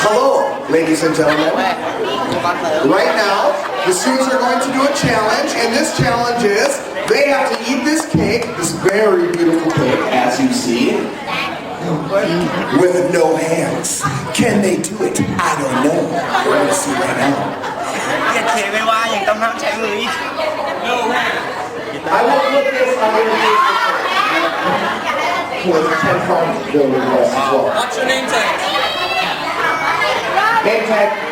Hello, ladies and gentlemen. Right now, the students are going to do a challenge, and this challenge is they have to eat this cake, this very beautiful cake, as you see, with no hands. Can they do it? I don't know. We're going to see right now. I will put this on your with 10 pounds building as well. What's your name tag? Name tag.